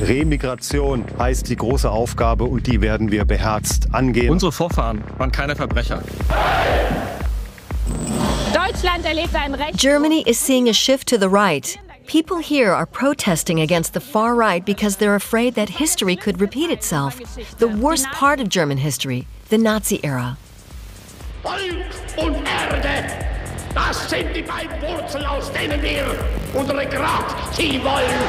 Remigration heißt die große Aufgabe und die werden wir beherzt angehen. Unsere Vorfahren waren keine Verbrecher. Germany is seeing a shift to the right. People here are protesting against the far right because they're afraid that history could repeat itself. The worst part of German history, the Nazi era. Volk und Erde, das sind die beiden Wurzeln, aus denen wir unsere Kraft ziehen wollen.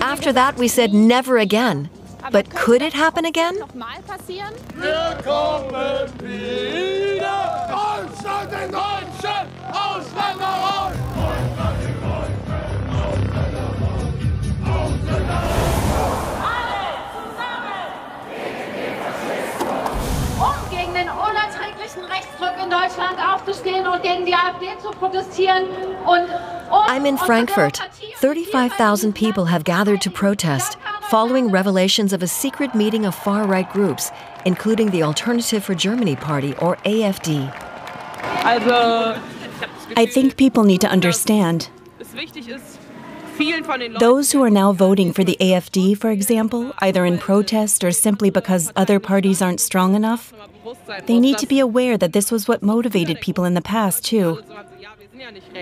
After that, we said never again. But could it happen again? Wir kommen wieder! Deutschland in Deutschland! Ausländer raus! Gegen den unerträglichen Rechtsdruck in Deutschland aufzustehen und gegen die AfD zu protestieren und I'm in Frankfurt. 35,000 people have gathered to protest, following revelations of a secret meeting of far-right groups, including the Alternative for Germany Party, or AfD. I think people need to understand. Those who are now voting for the AfD, for example, either in protest or simply because other parties aren't strong enough, they need to be aware that this was what motivated people in the past, too.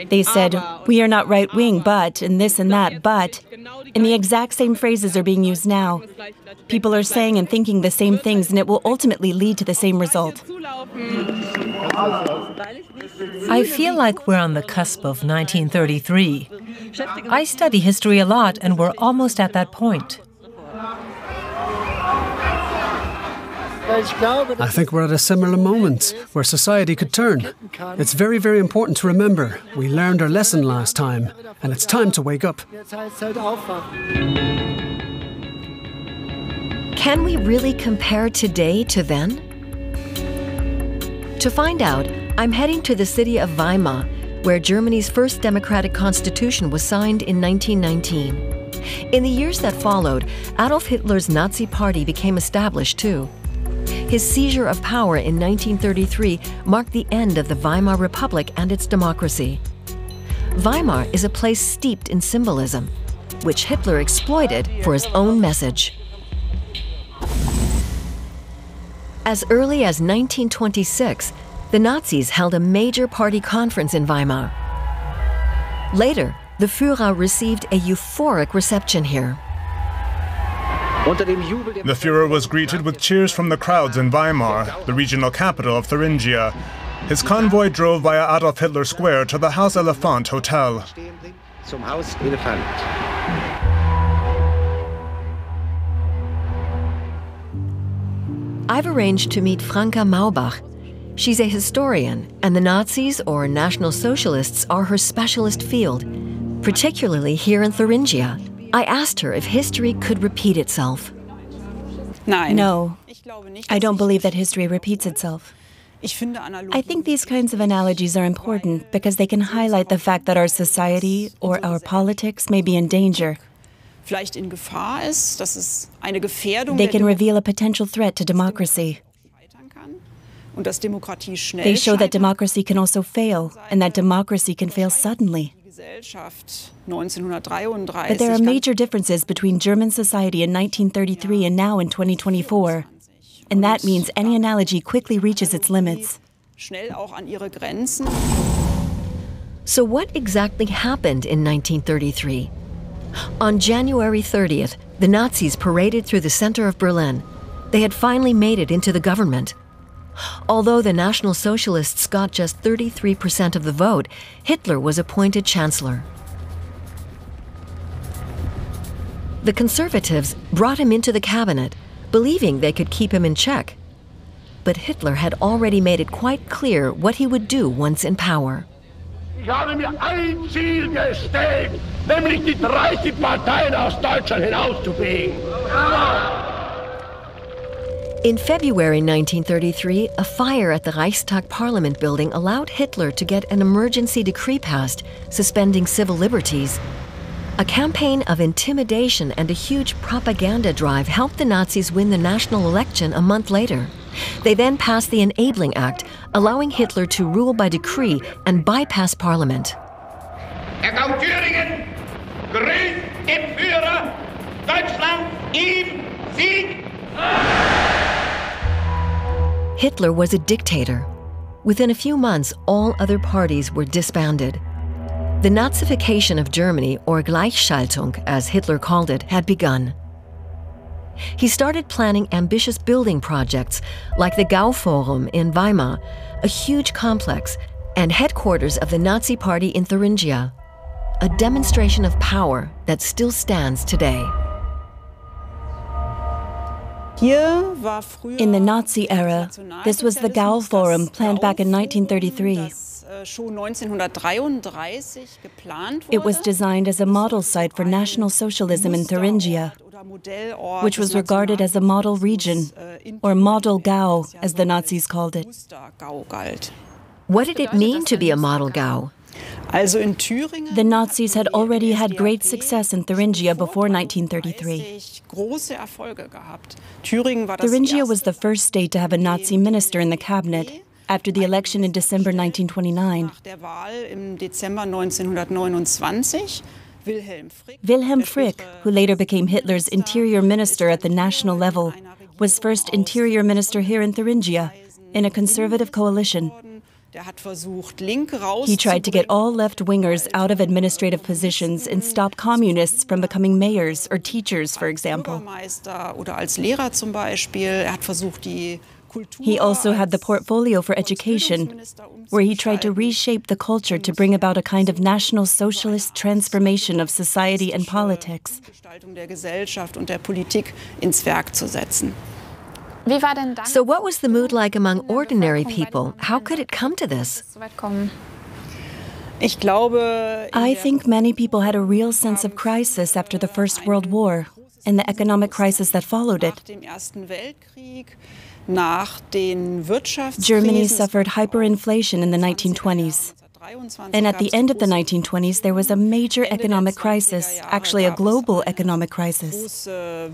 They said, we are not right-wing, but, and this and that, but, and the exact same phrases are being used now. People are saying and thinking the same things, and it will ultimately lead to the same result. I feel like we're on the cusp of 1933. I study history a lot, and we're almost at that point. I think we're at a similar moment where society could turn. It's very, very important to remember. We learned our lesson last time, and it's time to wake up. Can we really compare today to then? To find out, I'm heading to the city of Weimar, where Germany's first democratic constitution was signed in 1919. In the years that followed, Adolf Hitler's Nazi Party became established too. His seizure of power in 1933 marked the end of the Weimar Republic and its democracy. Weimar is a place steeped in symbolism, which Hitler exploited for his own message. As early as 1926, the Nazis held a major party conference in Weimar. Later, the Führer received a euphoric reception here. The Führer was greeted with cheers from the crowds in Weimar, the regional capital of Thuringia. His convoy drove via Adolf Hitler Square to the Haus Elefant Hotel. I've arranged to meet Franka Maubach. She's a historian, and the Nazis, or National Socialists, are her specialist field, particularly here in Thuringia. I asked her if history could repeat itself. No, I don't believe that history repeats itself. I think these kinds of analogies are important because they can highlight the fact that our society or our politics may be in danger. They can reveal a potential threat to democracy. They show that democracy can also fail, and that democracy can fail suddenly. But there are major differences between German society in 1933 and now in 2024. And that means any analogy quickly reaches its limits. So what exactly happened in 1933? On January 30th, the Nazis paraded through the center of Berlin. They had finally made it into the government. Although the National Socialists got just 33% of the vote, Hitler was appointed chancellor. The conservatives brought him into the cabinet, believing they could keep him in check. But Hitler had already made it quite clear what he would do once in power. Ich habe mir ein Ziel gestellt, nämlich die 30 Parteien aus Deutschland hinauszufegen. In February 1933, a fire at the Reichstag Parliament building allowed Hitler to get an emergency decree passed, suspending civil liberties. A campaign of intimidation and a huge propaganda drive helped the Nazis win the national election a month later. They then passed the Enabling Act, allowing Hitler to rule by decree and bypass Parliament. Er gab Thüringen, grüßt dem Führer, Deutschland ihm Sieg! Hitler was a dictator. Within a few months, all other parties were disbanded. The Nazification of Germany, or Gleichschaltung, as Hitler called it, had begun. He started planning ambitious building projects like the Gauforum in Weimar, a huge complex, and headquarters of the Nazi Party in Thuringia, a demonstration of power that still stands today. In the Nazi era, this was the Gauforum planned back in 1933. It was designed as a model site for National Socialism in Thuringia, which was regarded as a model region, or Model Gau, as the Nazis called it. What did it mean to be a model Gau? The Nazis had already had great success in Thuringia before 1933. Thuringia was the first state to have a Nazi minister in the cabinet after the election in December 1929. Wilhelm Frick, who later became Hitler's interior minister at the national level, was first interior minister here in Thuringia, in a conservative coalition. He tried to get all left-wingers out of administrative positions and stop communists from becoming mayors or teachers, for example. He also had the portfolio for education, where he tried to reshape the culture to bring about a kind of national socialist transformation of society and politics. So what was the mood like among ordinary people? How could it come to this? I think many people had a real sense of crisis after the First World War and the economic crisis that followed it. Germany suffered hyperinflation in the 1920s. And at the end of the 1920s, there was a major economic crisis, actually a global economic crisis. The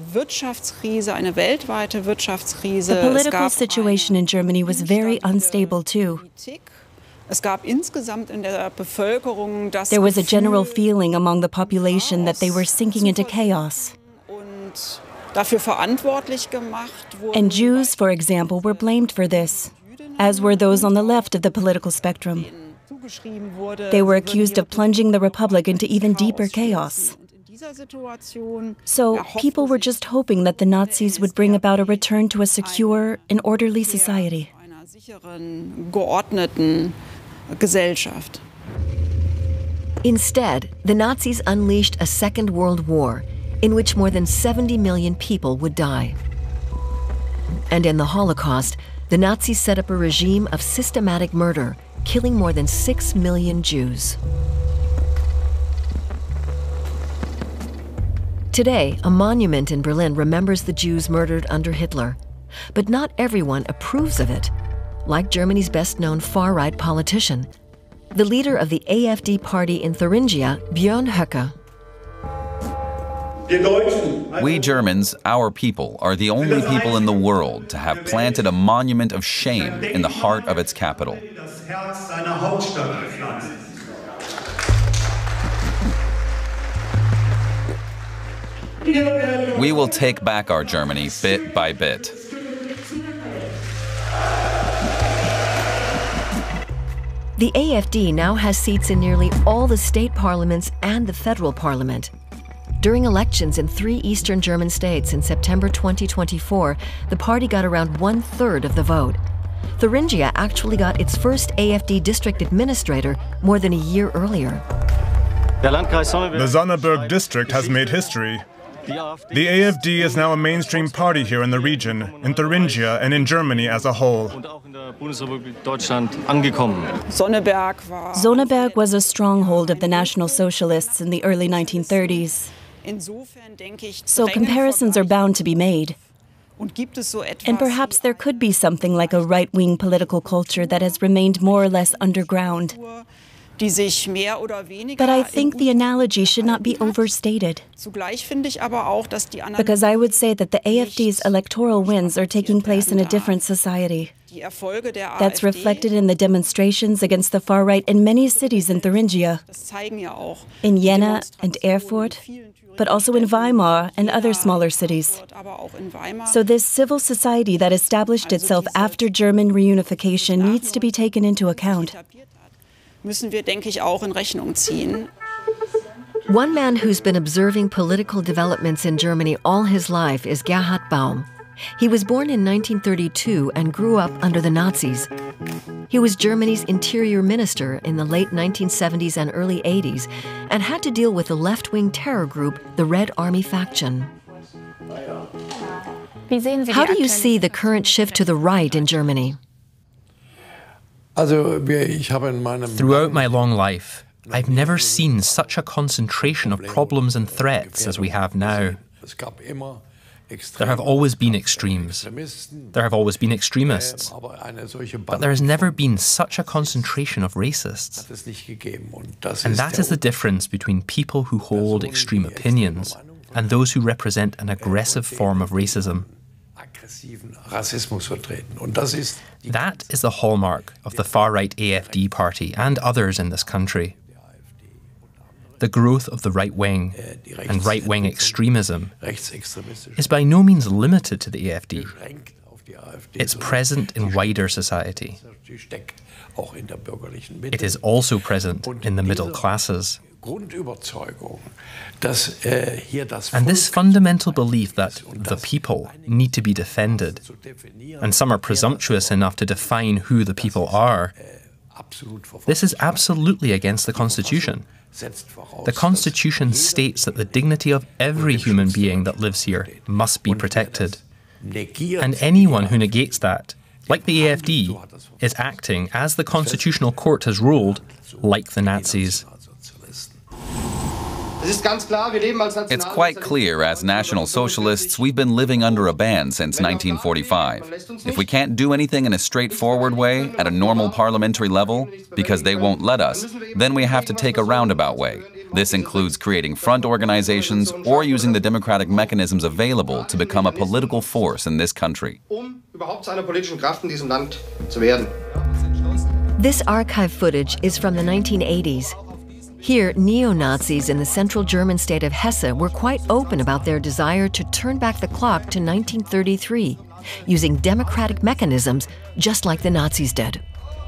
political situation in Germany was very unstable too. There was a general feeling among the population that they were sinking into chaos. And Jews, for example, were blamed for this, as were those on the left of the political spectrum. They were accused of plunging the Republic into even deeper chaos. So people were just hoping that the Nazis would bring about a return to a secure and orderly society. Instead, the Nazis unleashed a Second World War in which more than 70 million people would die. And in the Holocaust, the Nazis set up a regime of systematic murder, killing more than 6 million Jews. Today, a monument in Berlin remembers the Jews murdered under Hitler. But not everyone approves of it, like Germany's best-known far-right politician, the leader of the AfD party in Thuringia, Björn Höcke. We Germans, our people, are the only people in the world to have planted a monument of shame in the heart of its capital. We will take back our Germany bit by bit. The AfD now has seats in nearly all the state parliaments and the federal parliament. During elections in 3 eastern German states in September 2024, the party got around 1/3 of the vote. Thuringia actually got its first AfD district administrator more than a year earlier. The Sonneberg district has made history. The AfD is now a mainstream party here in the region, in Thuringia and in Germany as a whole. Sonneberg was a stronghold of the National Socialists in the early 1930s. So comparisons are bound to be made. And perhaps there could be something like a right-wing political culture that has remained more or less underground. But I think the analogy should not be overstated. Because I would say that the AfD's electoral wins are taking place in a different society. That's reflected in the demonstrations against the far right in many cities in Thuringia, in Jena and Erfurt, but also in Weimar and other smaller cities. So this civil society that established itself after German reunification needs to be taken into account. One man who's been observing political developments in Germany all his life is Gerhard Baum. He was born in 1932 and grew up under the Nazis. He was Germany's interior minister in the late 1970s and early 80s and had to deal with the left-wing terror group, the Red Army faction. How do you see the current shift to the right in Germany? Throughout my long life, I've never seen such a concentration of problems and threats as we have now. There have always been extremes. There have always been extremists. But there has never been such a concentration of racists. And that is the difference between people who hold extreme opinions and those who represent an aggressive form of racism. That is the hallmark of the far-right AfD party and others in this country. The growth of the right wing and right-wing extremism is by no means limited to the AfD. It's present in wider society. It is also present in the middle classes. And this fundamental belief that the people need to be defended, and some are presumptuous enough to define who the people are, this is absolutely against the Constitution. The Constitution states that the dignity of every human being that lives here must be protected. And anyone who negates that, like the AfD, is acting, as the Constitutional Court has ruled, like the Nazis. It's quite clear, as National Socialists, we've been living under a ban since 1945. If we can't do anything in a straightforward way, at a normal parliamentary level, because they won't let us, then we have to take a roundabout way. This includes creating front organizations or using the democratic mechanisms available to become a political force in this country. This archive footage is from the 1980s. Here, neo-Nazis in the central German state of Hesse were quite open about their desire to turn back the clock to 1933, using democratic mechanisms just like the Nazis did.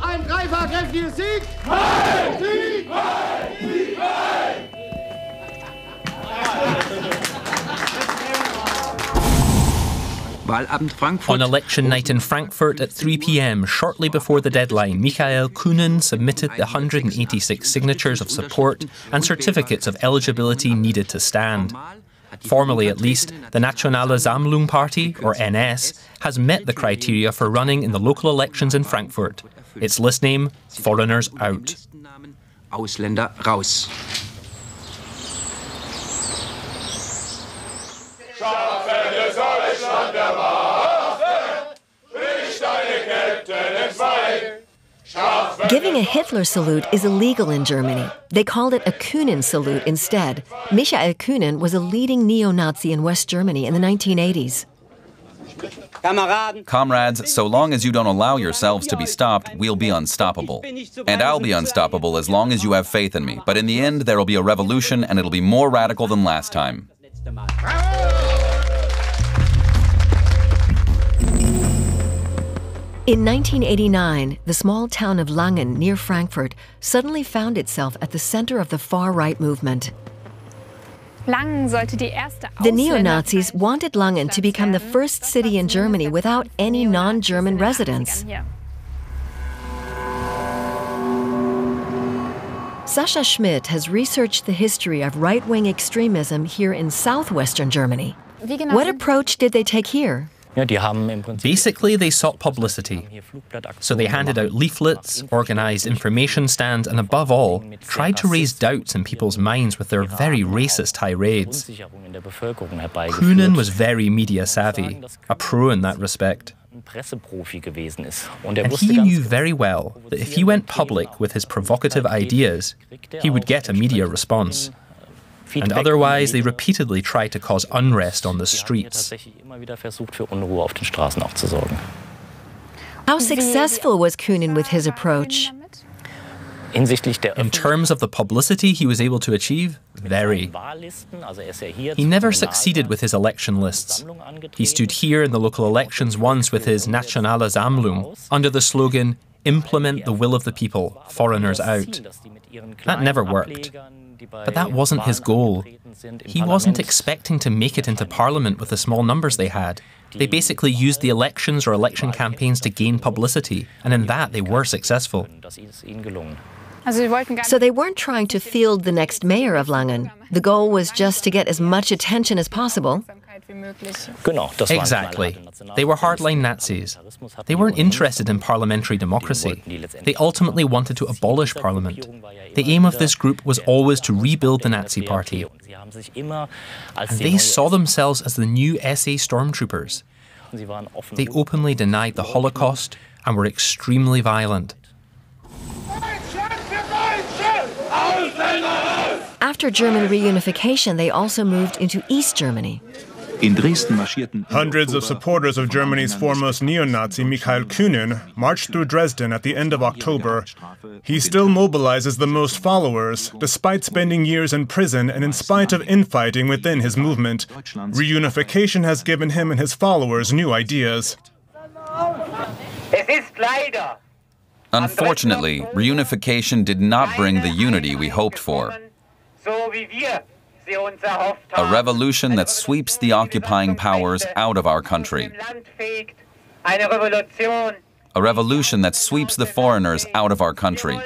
Ein dreifach kräftiger Sieg! Heil! Sieg! Heil! Sieg! Heil! On election night in Frankfurt at 3 p.m., shortly before the deadline, Michael Kühnen submitted the 186 signatures of support and certificates of eligibility needed to stand. Formally, at least, the Nationale Sammlung Party, or NS, has met the criteria for running in the local elections in Frankfurt. Its list name, Foreigners Out. Ausländer raus. Giving a Hitler salute is illegal in Germany. They called it a Kühnen salute instead. Michael Kühnen was a leading neo-Nazi in West Germany in the 1980s. Comrades, so long as you don't allow yourselves to be stopped, we'll be unstoppable. And I'll be unstoppable as long as you have faith in me. But in the end, there will be a revolution, and it'll be more radical than last time. In 1989, the small town of Langen near Frankfurt suddenly found itself at the center of the far-right movement. The neo-Nazis wanted Langen to become the first city in Germany without any non-German residents. Sascha Schmidt has researched the history of right-wing extremism here in southwestern Germany. What approach did they take here? Basically, they sought publicity. So they handed out leaflets, organized information stands, and above all, tried to raise doubts in people's minds with their very racist tirades. Kühnen was very media savvy, a pro in that respect. And he knew very well that if he went public with his provocative ideas, he would get a media response. And otherwise, they repeatedly tried to cause unrest on the streets. How successful was Kühnen with his approach? In terms of the publicity he was able to achieve, very. He never succeeded with his election lists. He stood here in the local elections once with his Nationale Sammlung under the slogan, "Implement the will of the people, foreigners out." That never worked. But that wasn't his goal. He wasn't expecting to make it into parliament with the small numbers they had. They basically used the elections or election campaigns to gain publicity, and in that they were successful. So they weren't trying to field the next mayor of Langen. The goal was just to get as much attention as possible. Exactly. They were hardline Nazis. They weren't interested in parliamentary democracy. They ultimately wanted to abolish parliament. The aim of this group was always to rebuild the Nazi Party. And they saw themselves as the new SA stormtroopers. They openly denied the Holocaust and were extremely violent. After German reunification, they also moved into East Germany. Hundreds of supporters of Germany's foremost neo-Nazi, Michael Kühnen, marched through Dresden at the end of October. He still mobilizes the most followers, despite spending years in prison and in spite of infighting within his movement. Reunification has given him and his followers new ideas. Unfortunately, reunification did not bring the unity we hoped for. A revolution that sweeps the occupying powers out of our country. A revolution that sweeps the foreigners out of our country.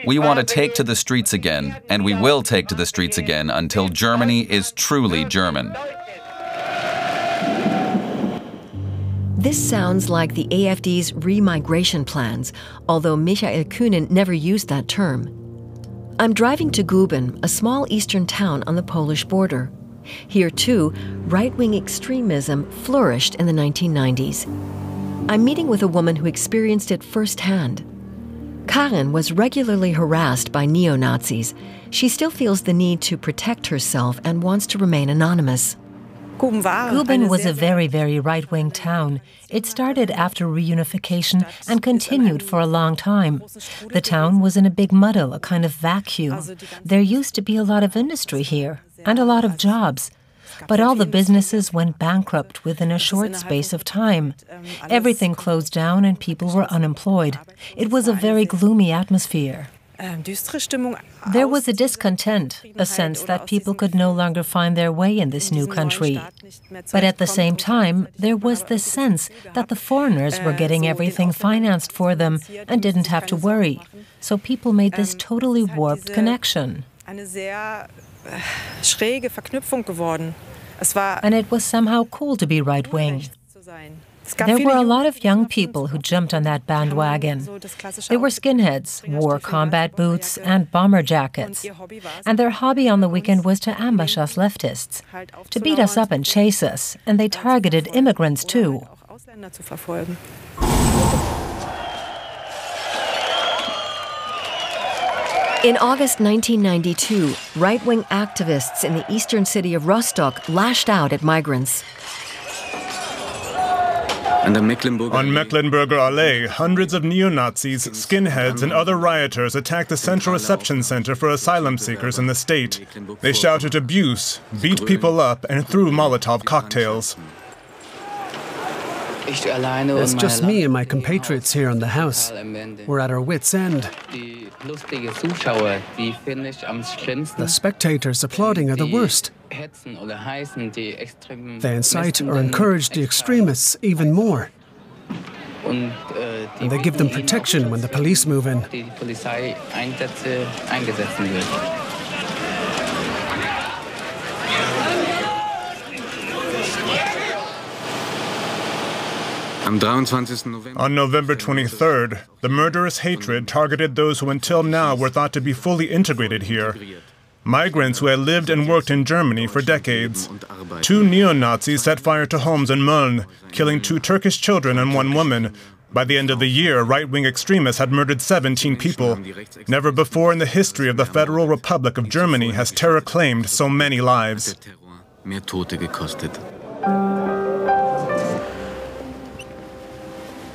We want to take to the streets again, and we will take to the streets again until Germany is truly German. This sounds like the AfD's remigration plans, although Michael Kühnen never used that term. I'm driving to Guben, a small eastern town on the Polish border. Here, too, right-wing extremism flourished in the 1990s. I'm meeting with a woman who experienced it firsthand. Karin was regularly harassed by neo-Nazis. She still feels the need to protect herself and wants to remain anonymous. Guben was a very, very right-wing town. It started after reunification and continued for a long time. The town was in a big muddle, a kind of vacuum. There used to be a lot of industry here and a lot of jobs. But all the businesses went bankrupt within a short space of time. Everything closed down and people were unemployed. It was a very gloomy atmosphere. There was a discontent, a sense that people could no longer find their way in this new country. But at the same time, there was this sense that the foreigners were getting everything financed for them and didn't have to worry. So people made this totally warped connection. And it was somehow cool to be right-wing. There were a lot of young people who jumped on that bandwagon. They were skinheads, wore combat boots and bomber jackets. And their hobby on the weekend was to ambush us leftists, to beat us up and chase us. And they targeted immigrants too. In August 1992, right-wing activists in the eastern city of Rostock lashed out at migrants. On Mecklenburger Allee, hundreds of neo-Nazis, skinheads, and other rioters attacked the central reception center for asylum seekers in the state. They shouted abuse, beat people up, and threw Molotov cocktails. It's just me and my compatriots here in the house. We're at our wits' end. The spectators applauding are the worst. They incite or encourage the extremists even more. And they give them protection when the police move in. On November 23rd, the murderous hatred targeted those who until now were thought to be fully integrated here. migrants who had lived and worked in Germany for decades. 2 neo-Nazis set fire to homes in Mölln, killing 2 Turkish children and 1 woman. By the end of the year, right-wing extremists had murdered 17 people. Never before in the history of the Federal Republic of Germany has terror claimed so many lives.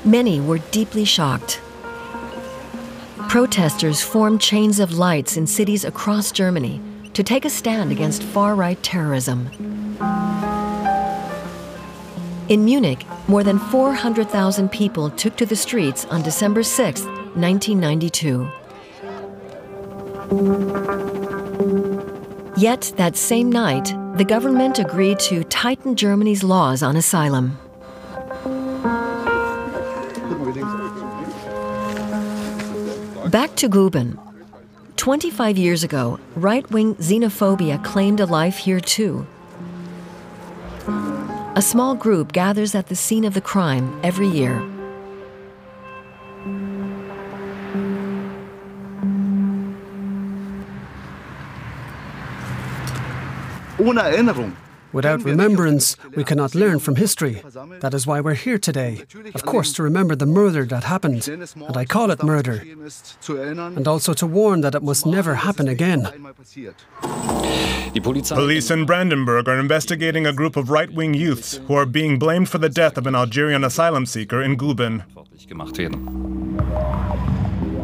Many were deeply shocked. Protesters formed chains of lights in cities across Germany to take a stand against far-right terrorism. In Munich, more than 400,000 people took to the streets on December 6, 1992. Yet that same night, the government agreed to tighten Germany's laws on asylum. Back to Guben. 25 years ago, right-wing xenophobia claimed a life here too. A small group gathers at the scene of the crime every year. Without remembrance, we cannot learn from history. That is why we're here today. Of course, to remember the murder that happened, and I call it murder. And also to warn that it must never happen again. Police in Brandenburg are investigating a group of right-wing youths who are being blamed for the death of an Algerian asylum seeker in Guben.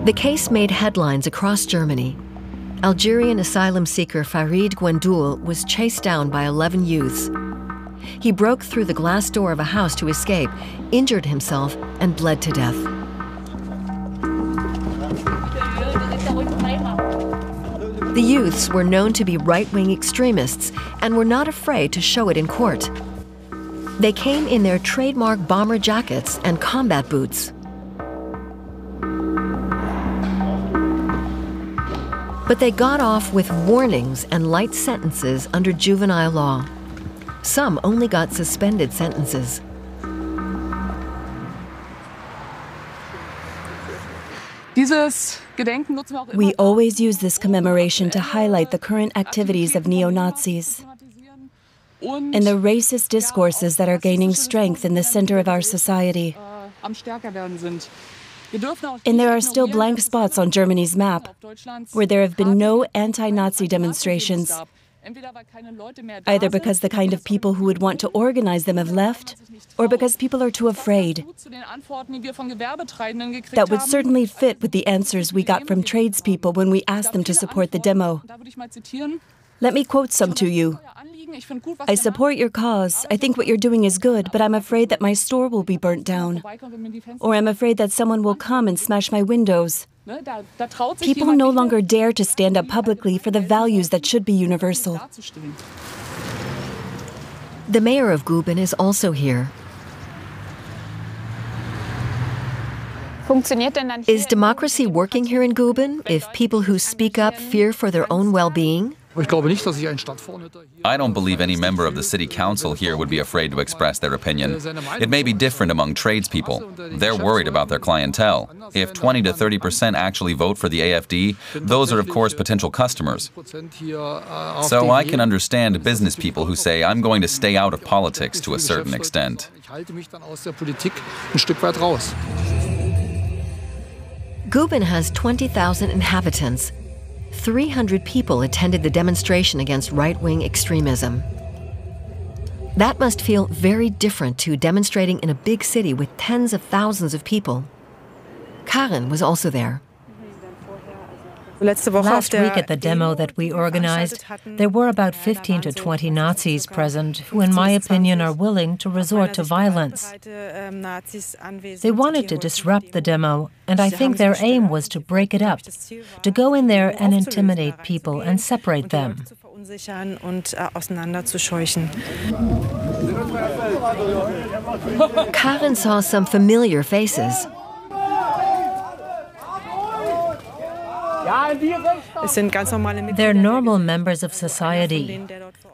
The case made headlines across Germany. Algerian asylum seeker Farid Gwendoul was chased down by 11 youths. He broke through the glass door of a house to escape, injured himself, and bled to death. The youths were known to be right-wing extremists and were not afraid to show it in court. They came in their trademark bomber jackets and combat boots. But they got off with warnings and light sentences under juvenile law. Some only got suspended sentences. We always use this commemoration to highlight the current activities of neo-Nazis and the racist discourses that are gaining strength in the center of our society. And there are still blank spots on Germany's map where there have been no anti-Nazi demonstrations, either because the kind of people who would want to organize them have left, or because people are too afraid. That would certainly fit with the answers we got from tradespeople when we asked them to support the demo. Let me quote some to you. I support your cause. I think what you're doing is good, but I'm afraid that my store will be burnt down. Or I'm afraid that someone will come and smash my windows. People no longer dare to stand up publicly for the values that should be universal. The mayor of Guben is also here. Is democracy working here in Guben if people who speak up fear for their own well-being? I don't believe any member of the city council here would be afraid to express their opinion. It may be different among tradespeople. They're worried about their clientele. If 20 to 30% actually vote for the AfD, those are of course potential customers. So I can understand business people who say, I'm going to stay out of politics to a certain extent. Guben has 20,000 inhabitants. 300 people attended the demonstration against right-wing extremism. That must feel very different to demonstrating in a big city with tens of thousands of people. Karen was also there. Last week at the demo that we organized, there were about 15 to 20 Nazis present who, in my opinion, are willing to resort to violence. They wanted to disrupt the demo, and I think their aim was to break it up, to go in there and intimidate people and separate them. Karen saw some familiar faces. They're normal members of society.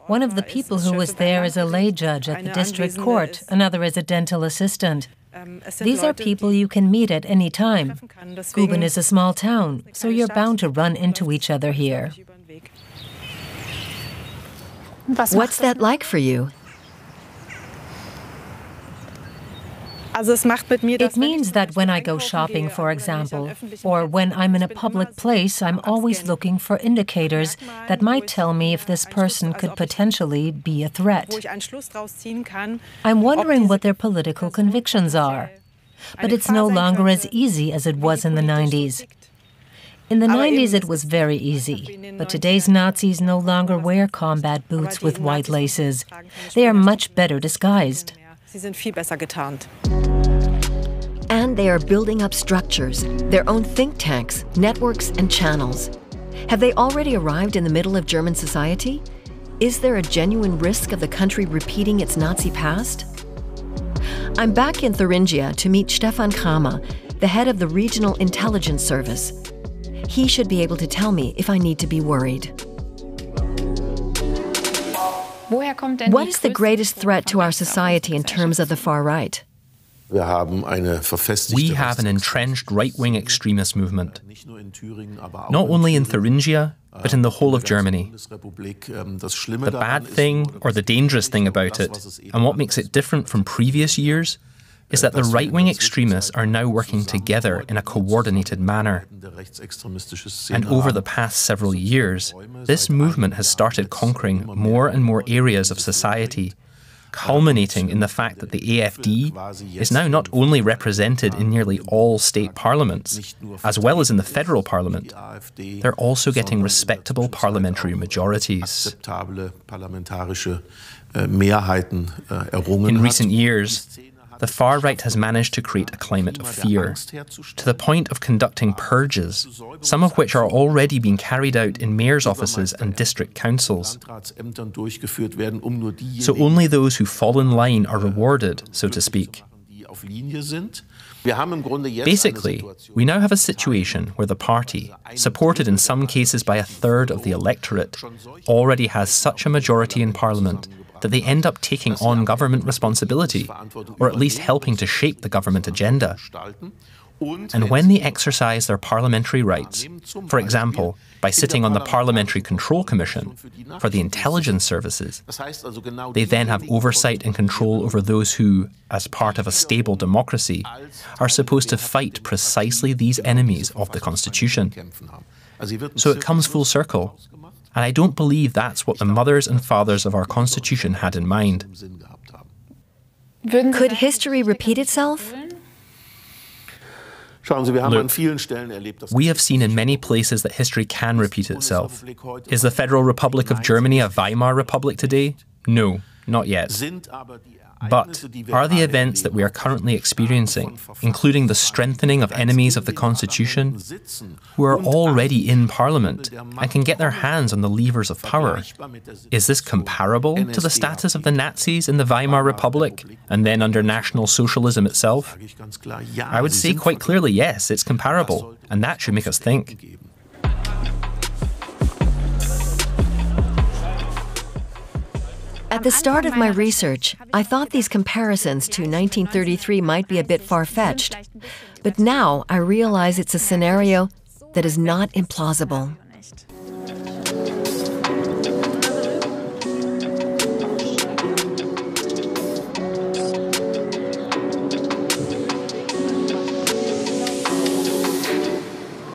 One of the people who was there is a lay judge at the district court, another is a dental assistant. These are people you can meet at any time. Guben is a small town, so you're bound to run into each other here. What's that like for you? It means that when I go shopping, for example, or when I'm in a public place, I'm always looking for indicators that might tell me if this person could potentially be a threat. I'm wondering what their political convictions are. But it's no longer as easy as it was in the 90s. In the 90s, it was very easy, but today's Nazis no longer wear combat boots with white laces. They are much better disguised. And they are building up structures, their own think tanks, networks, and channels. Have they already arrived in the middle of German society? Is there a genuine risk of the country repeating its Nazi past? I'm back in Thuringia to meet Stefan Kramer, the head of the Regional Intelligence Service. He should be able to tell me if I need to be worried. What is the greatest threat to our society in terms of the far right? We have an entrenched right-wing extremist movement, not only in Thuringia, but in the whole of Germany. The bad thing, or the dangerous thing about it, and what makes it different from previous years, is that the right-wing extremists are now working together in a coordinated manner. And over the past several years, this movement has started conquering more and more areas of society, culminating in the fact that the AfD is now not only represented in nearly all state parliaments, as well as in the federal parliament, they're also getting respectable parliamentary majorities. In recent years, the far right has managed to create a climate of fear, to the point of conducting purges, some of which are already being carried out in mayor's offices and district councils. So only those who fall in line are rewarded, so to speak. Basically, we now have a situation where the party, supported in some cases by a third of the electorate, already has such a majority in parliament that they end up taking on government responsibility, or at least helping to shape the government agenda. And when they exercise their parliamentary rights, for example, by sitting on the Parliamentary Control Commission for the intelligence services, they then have oversight and control over those who, as part of a stable democracy, are supposed to fight precisely these enemies of the Constitution. So it comes full circle. And I don't believe that's what the mothers and fathers of our Constitution had in mind. Could history repeat itself? Look, we have seen in many places that history can repeat itself. Is the Federal Republic of Germany a Weimar Republic today? No, not yet. But are the events that we are currently experiencing, including the strengthening of enemies of the Constitution, who are already in Parliament and can get their hands on the levers of power, is this comparable to the status of the Nazis in the Weimar Republic and then under National Socialism itself? I would say quite clearly, yes, it's comparable, and that should make us think. At the start of my research, I thought these comparisons to 1933 might be a bit far-fetched. But now I realize it's a scenario that is not implausible.